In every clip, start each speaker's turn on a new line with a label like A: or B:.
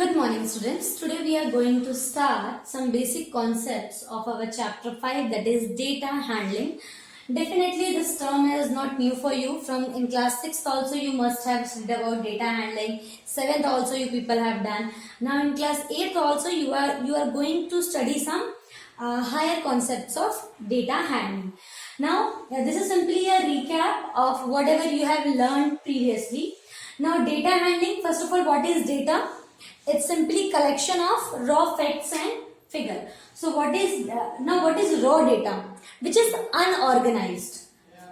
A: Good morning, students. Today we are going to start some basic concepts of our chapter 5, that is data handling. Definitely this term is not new for you. From in class 6th also you must have studied about data handling. 7th also you people have done. Now in class 8th also you are going to study some higher concepts of data handling. Now this is simply a recap of whatever you have learned previously. Now data handling, first of all, what is data? It's simply collection of raw facts and figure. So what is raw data? Which is unorganized.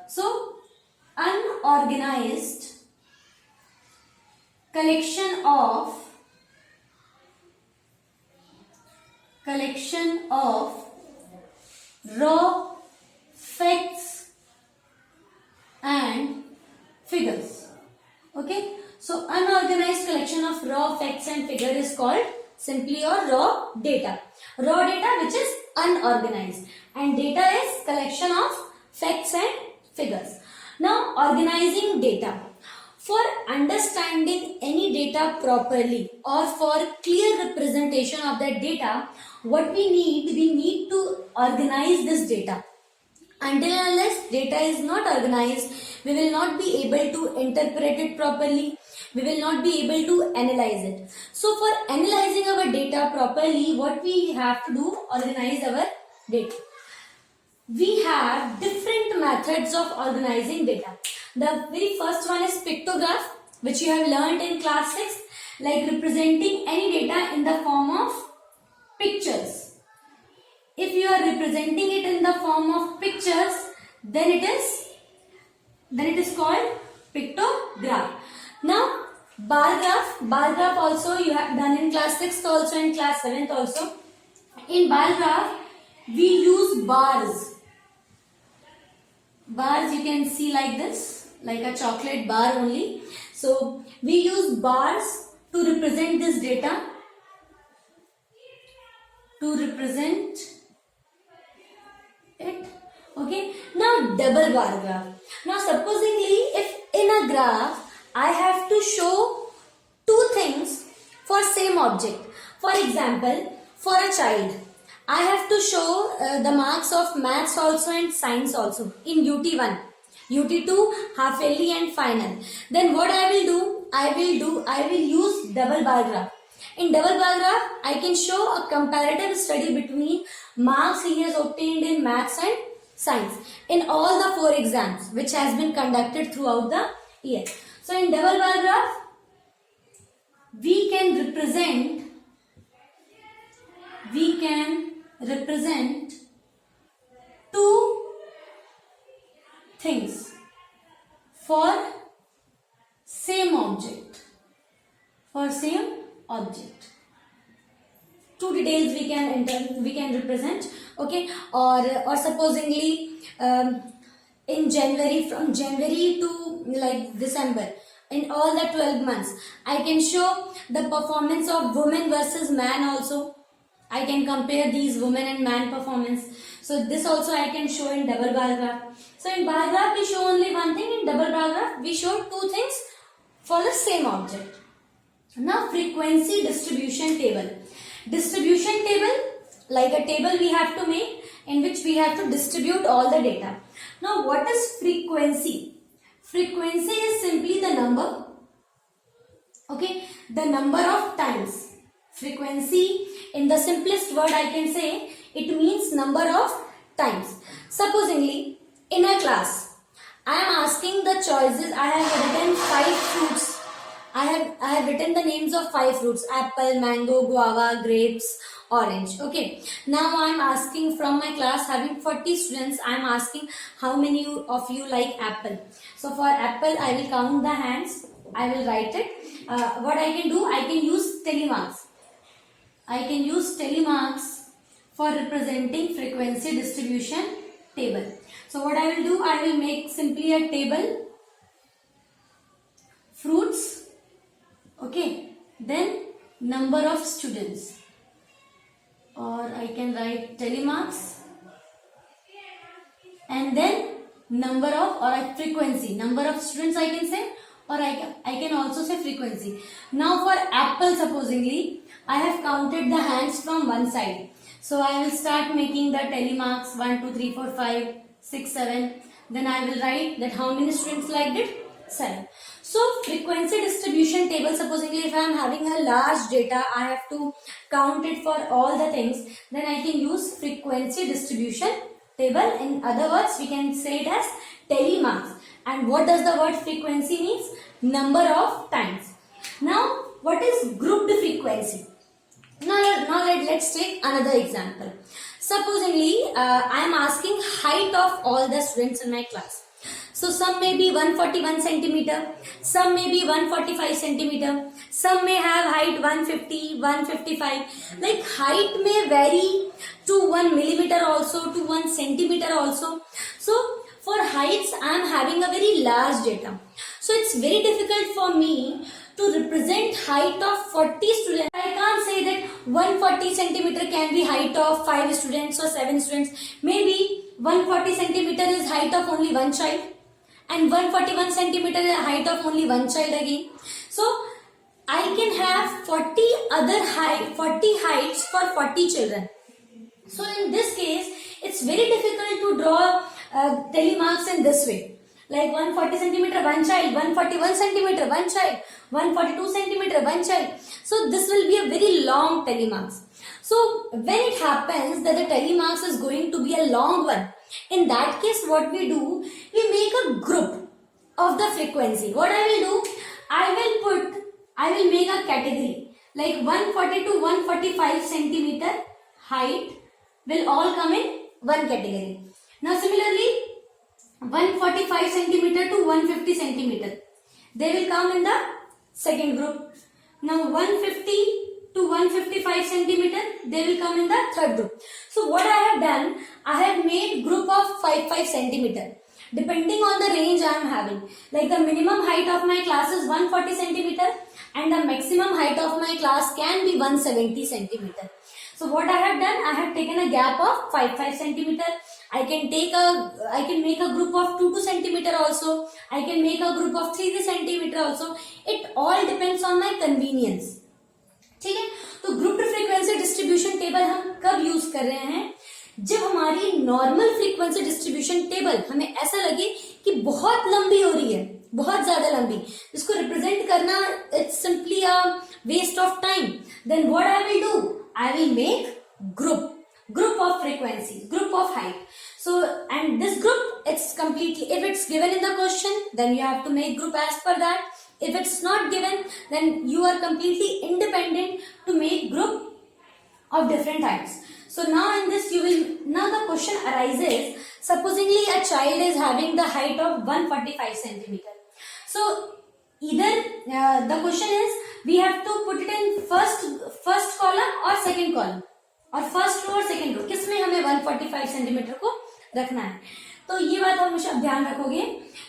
A: So unorganized collection of raw facts and figures. Okay. So unorganized collection of raw facts and figure is called simply or raw data. Raw data which is unorganized, and data is collection of facts and figures. Now organizing data. For understanding any data properly or for clear representation of that data, what we need to organize this data. Until and unless data is not organized, we will not be able to interpret it properly. We will not be able to analyze it. So for analyzing our data properly, what we have to do, organize our data. We have different methods of organizing data. The very first one is pictograph, which you have learned in class 6, like representing any data in the form of pictures. If you are representing it in the form of pictures, then it is called pictograph. Now bar graph also you have done in class 6th also, in class 7th also. In bar graph we use bars. Bars you can see like this, like a chocolate bar only. So we use bars to represent this data, to represent it. Okay. Now double bar graph. Now supposingly if in a graph I have to show two things for same object. For example, for a child, I have to show the marks of maths also and science also in UT1, UT2, half yearly and final. Then what I will do? I will use double bar graph. In double bar graph, I can show a comparative study between marks he has obtained in maths and science in all the 4 exams which has been conducted throughout the year. So in double bar graph, we can represent two things for same object. Two details we can represent. Okay, or supposingly in January, from January to like December, in all the 12 months, I can show the performance of women versus man also. I can compare these women and man performance. So this also I can show in double bar graph. So in bar graph we show only one thing, in double bar graph we show two things for the same object. Now frequency distribution table. Distribution table, like a table we have to make in which we have to distribute all the data. Now what is frequency? Frequency is simply the number, okay, the number of times. Frequency, in the simplest word I can say, it means number of times. Supposingly in a class, I am asking the choices. I have written 5 fruits. I have written the names of 5 fruits: apple, mango, guava, grapes, orange. Okay. Now I am asking from my class, having 40 students, I am asking how many of you like apple. So for apple, I will count the hands. I will write it. What I can do, I can use telemarks. I can use telemarks for representing frequency distribution table. So what I will do, I will make simply a table, fruits, okay, then number of students, or I can write telemarks, and then number of, or a frequency, number of students I can say, or I can also say frequency. Now for apple, supposingly I have counted the hands from one side. So I will start making the tally marks 1, 2, 3, 4, 5, 6, 7. Then I will write that how many students liked it? 7. So frequency distribution table, supposedly if I am having a large data, I have to count it for all the things, then I can use frequency distribution table. In other words, we can say it as tally marks. And what does the word frequency means? Number of times. Now, what is grouped frequency? Let's take another example. Supposingly, I am asking height of all the students in my class. So some may be 141 centimeter, some may be 145 centimeter, some may have height 150, 155. Like height may vary to 1 millimeter also, to 1 centimeter also. So for heights, I am having a very large data. So it's very difficult for me to represent height of 40 students. I can't say that 140 centimeter can be height of 5 students or 7 students. Maybe 140 centimeter is height of only one child, and 141 centimeter is height of only one child again. So I can have 40 heights for 40 children. So in this case, it's very difficult to draw tally marks in this way. Like 140 centimeter, one child, 141 centimeter, one child, 142 centimeter, one child. So this will be a very long tally marks. So when it happens that the tally marks is going to be a long one, in that case what we do, we make a group of the frequency. What I will do, I will make a category like 140 to 145 centimeter height will all come in one category. Now similarly, 145 centimeter to 150 centimeter, they will come in the second group. Now 150 to 155 centimeter, they will come in the third group. So what I have done, I have made group of 5 centimeter depending on the range I am having. Like the minimum height of my class is 140 centimeter and the maximum height of my class can be 170 centimeter. So what I have done, I have taken a gap of 5 centimeter. I can make a group of 2 centimeter also. I can make a group of 3 centimeter also. It all depends on my convenience. ठीक है, तो group frequency distribution table हम कब use कर रहे हैं? जब हमारी नॉर्मल फ्रीक्वेंसी डिस्ट्रीब्यूशन टेबल हमें ऐसा लगे कि बहुत लंबी हो रही है, बहुत ज्यादा लंबी, इसको रिप्रेजेंट करना it's simply a waste of time. Then what I will do, I will make group of frequency, group of height. So, and this group, it's completely, if it's given in the question, then you have to make group as per that. If it's not given, then you are completely independent to make group of different heights. So now in this now the question arises, supposingly a child is having the height of 145 centimeter. So either the question is, we have to put it in first column or second column, और first row और second row, किसमें हमें 145 centimetre को रखना है. तो ये बात आप हमेशा ध्यान रखोगे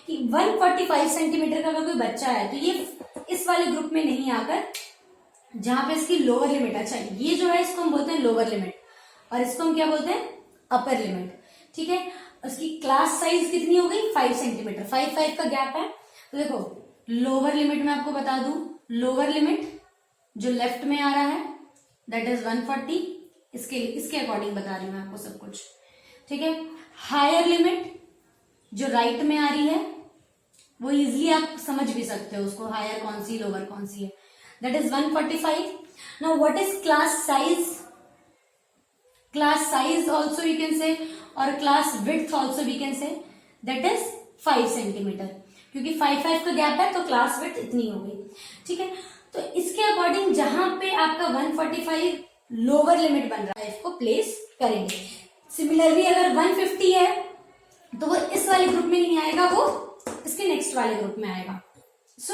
A: कि 145 सेंटीमीटर का अगर कोई बच्चा है तो ये इस वाले ग्रुप में नहीं आकर जहां पे इसकी लोअर लिमिट, अच्छा ये जो है इसको हम बोलते हैं लोअर लिमिट और इसको हम क्या बोलते हैं, अपर लिमिट. ठीक है, उसकी क्लास साइज कितनी हो गई, 5 सेंटीमीटर, 5 का गैप है. तो देखो लोअर लिमिट में आपको बता दूं, लोअर लिमिट जो लेफ्ट में आ रहा है दैट इज 140. इसके अकॉर्डिंग बता रही हूं मैं आपको सब कुछ. ठीक है, हायर लिमिट जो राइट में आ रही है वो इजिली आप समझ भी सकते हो उसको, हायर कौन सी लोअर कौन सी है, that is 145. Now what is class size, class size also you can say, और class width also we can say, that is 5 centimetre. क्योंकि 5 का गैप है तो क्लास विड्थ इतनी हो गई. ठीक है, तो इसके अकॉर्डिंग जहां पे आपका 145 लोअर लिमिट बन रहा है इसको प्लेस करेंगे. सिमिलरली अगर 150 है तो वो इस वाले ग्रुप में नहीं आएगा, वो इसके नेक्स्ट वाले ग्रुप में आएगा. So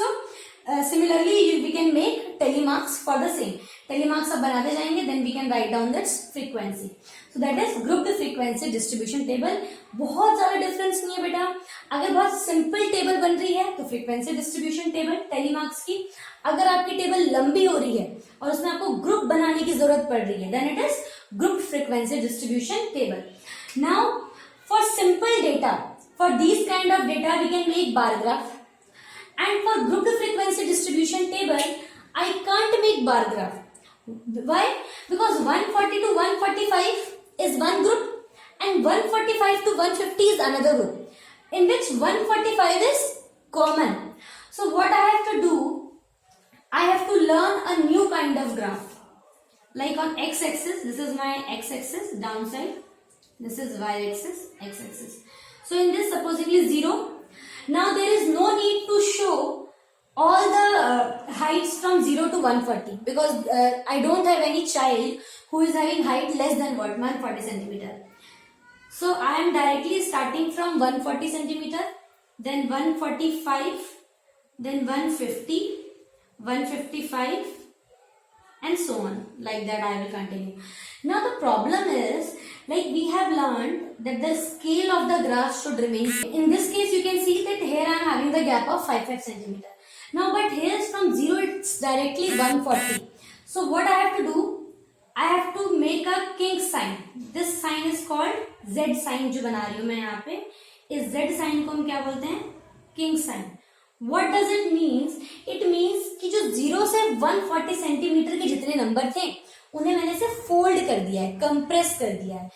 A: similarly we can make tally marks for the same. Tally marks अब बनाते जाएंगे, then we can write down that's frequency. So that is group frequency distribution table. बहुत ज्यादा डिफरेंस नहीं है बेटा. अगर बहुत सिंपल टेबल बन रही है तो frequency distribution table tally marks की. अगर आपकी टेबल लंबी हो रही है और उसमें आपको ग्रुप बनाने की जरूरत पड़ रही है, then it is group frequency distribution table. Now for simple data, for this kind of data we can make bar graph, and for grouped frequency distribution table I can't make bar graph. Why? Because 140 to 145 is one group and 145 to 150 is another group, in which 145 is common. So what I have to do, I have to learn a new kind of graph. Like on x-axis, this is my x-axis downside, this is y-axis, x-axis. So in this supposedly 0. Now there is no need to show all the heights from 0 to 140 because I don't have any child who is having height less than what, 140 centimeter. So I am directly starting from 140 centimeter, then 145, then 150, 155 and so on. Like that I will continue. Now the problem is, like we have learned that the scale of the graph should remain. In this case you can see that here I am having the gap of 5 centimeter. Now but here is from 0 it's directly 140. So what I have to do, I have to make a king sign. This sign is called Z sign जो बना रही हूँ मैं यहाँ पे. इस Z sign को हम क्या बोलते हैं? King sign. What does it means? It means कि जो 0 से 140 सेंटीमीटर के जितने नंबर थे उन्हें मैंने से फोल्ड कर दिया है, कंप्रेस कर दिया है,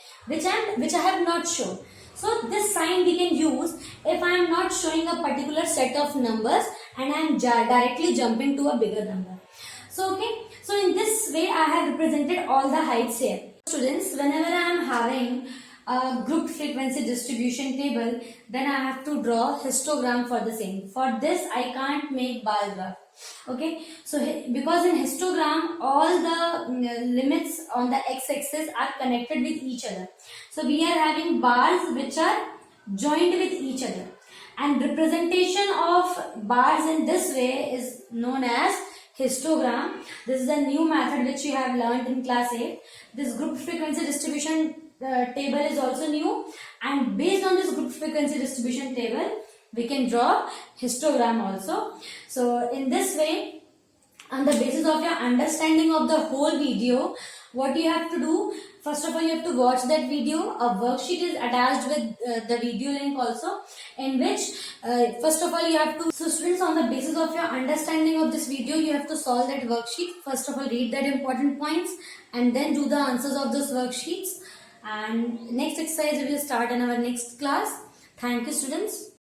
A: which I have not shown. So this sign we can use if I am not showing a particular set of numbers and I am directly jumping to a bigger number. So okay, so in this way I have represented all the heights here. Students, whenever I am having a group frequency distribution table, then I have to draw histogram for the same. For this I can't make bar graph. Okay, so because in histogram all the limits on the x-axis are connected with each other, so we are having bars which are joined with each other, and representation of bars in this way is known as histogram. This is a new method which you have learned in class 8. This group frequency distribution table is also new, and based on this group frequency distribution table we can draw histogram also. So in this way, on the basis of your understanding of the whole video, what you have to do, first of all you have to watch that video. A worksheet is attached with the video link also, in which first of all you have to, so students, on the basis of your understanding of this video you have to solve that worksheet. First of all read that important points and then do the answers of those worksheets, and next exercise we will start in our next class. Thank you students.